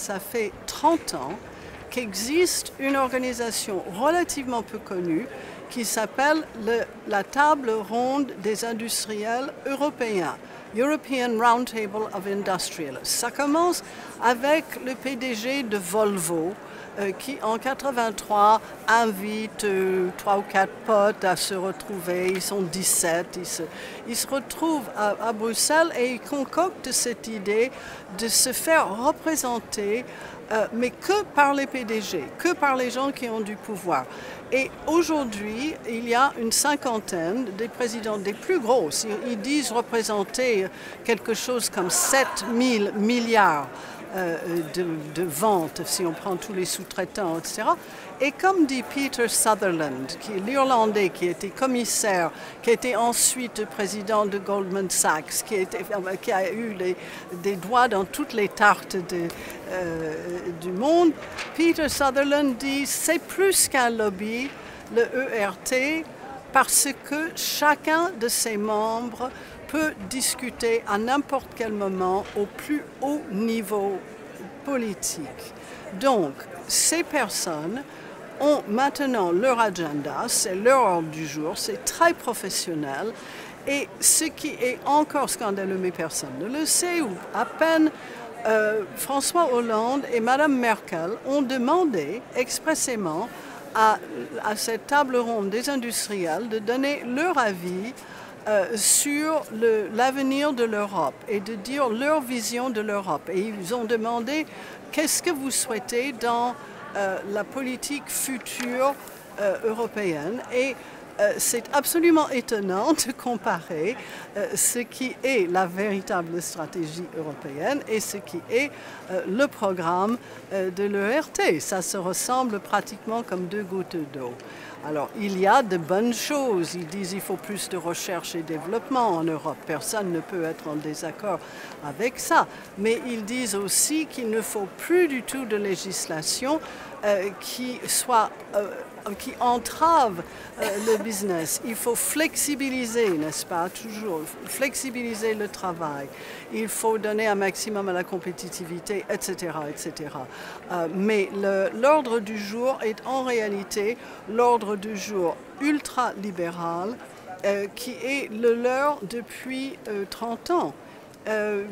ça fait 30 ans qu'existe une organisation relativement peu connue qui s'appelle la Table ronde des industriels européens, European Roundtable of Industrialists. Ça commence avec le PDG de Volvo, qui en 83 invite 3 ou 4 potes à se retrouver. Ils sont 17, ils se retrouvent à Bruxelles et ils concoctent cette idée de se faire représenter, mais que par les PDG, que par les gens qui ont du pouvoir. Et aujourd'hui, il y a une cinquantaine des présidents des plus grosses. Ils disent représenter quelque chose comme 7 000 milliards de ventes, si on prend tous les sous-traitants, etc. Et comme dit Peter Sutherland, qui est l'Irlandais, qui était commissaire, qui était ensuite président de Goldman Sachs, qui a eu des doigts dans toutes les tartes du monde, Peter Sutherland dit c'est plus qu'un lobby, le ERT, parce que chacun de ses membres peut discuter à n'importe quel moment au plus haut niveau politique. Donc, ces personnes ont maintenant leur agenda, c'est leur ordre du jour, c'est très professionnel. Et ce qui est encore scandaleux, mais personne ne le sait, ou à peine, François Hollande et Madame Merkel ont demandé expressément à cette table ronde des industriels de donner leur avis sur l'avenir de l'Europe et de dire leur vision de l'Europe. Et ils ont demandé qu'est-ce que vous souhaitez dans la politique future européenne. Et c'est absolument étonnant de comparer ce qui est la véritable stratégie européenne et ce qui est le programme de l'ERT. Ça se ressemble pratiquement comme deux gouttes d'eau. Alors, il y a de bonnes choses. Ils disent qu'il faut plus de recherche et développement en Europe. Personne ne peut être en désaccord avec ça. Mais ils disent aussi qu'il ne faut plus du tout de législation qui entrave le business. Il faut flexibiliser, n'est-ce pas, toujours, flexibiliser le travail. Il faut donner un maximum à la compétitivité, etc., etc. Mais l'ordre du jour est en réalité l'ordre du jour ultra-libéral qui est le leur depuis 30 ans.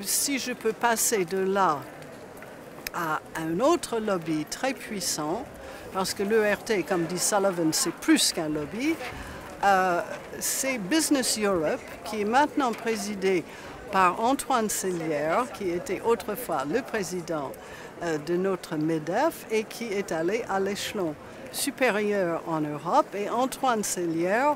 Si je peux passer de là à un autre lobby très puissant, parce que l'ERT, comme dit Sullivan, c'est plus qu'un lobby, c'est Business Europe, qui est maintenant présidé par Antoine Seillière, qui était autrefois le président de notre MEDEF et qui est allé à l'échelon supérieur en Europe. Et Antoine Seillière,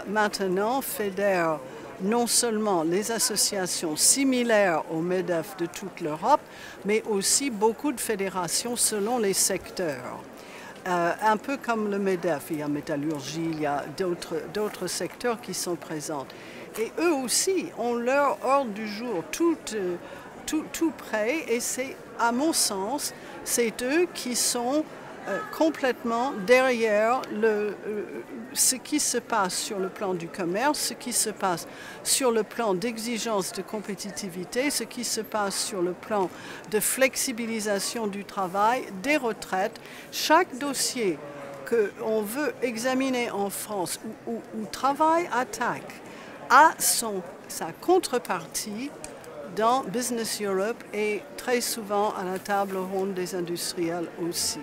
maintenant, fédère non seulement les associations similaires au MEDEF de toute l'Europe, mais aussi beaucoup de fédérations selon les secteurs. Un peu comme le MEDEF, il y a métallurgie, il y a d'autres secteurs qui sont présents. Et eux aussi ont leur ordre du jour tout prêt et c'est, à mon sens, c'est eux qui sont complètement derrière ce qui se passe sur le plan du commerce, ce qui se passe sur le plan d'exigence de compétitivité, ce qui se passe sur le plan de flexibilisation du travail, des retraites. Chaque dossier qu'on veut examiner en France où Travail attaque a sa contrepartie dans Business Europe et très souvent à la table ronde des industriels aussi.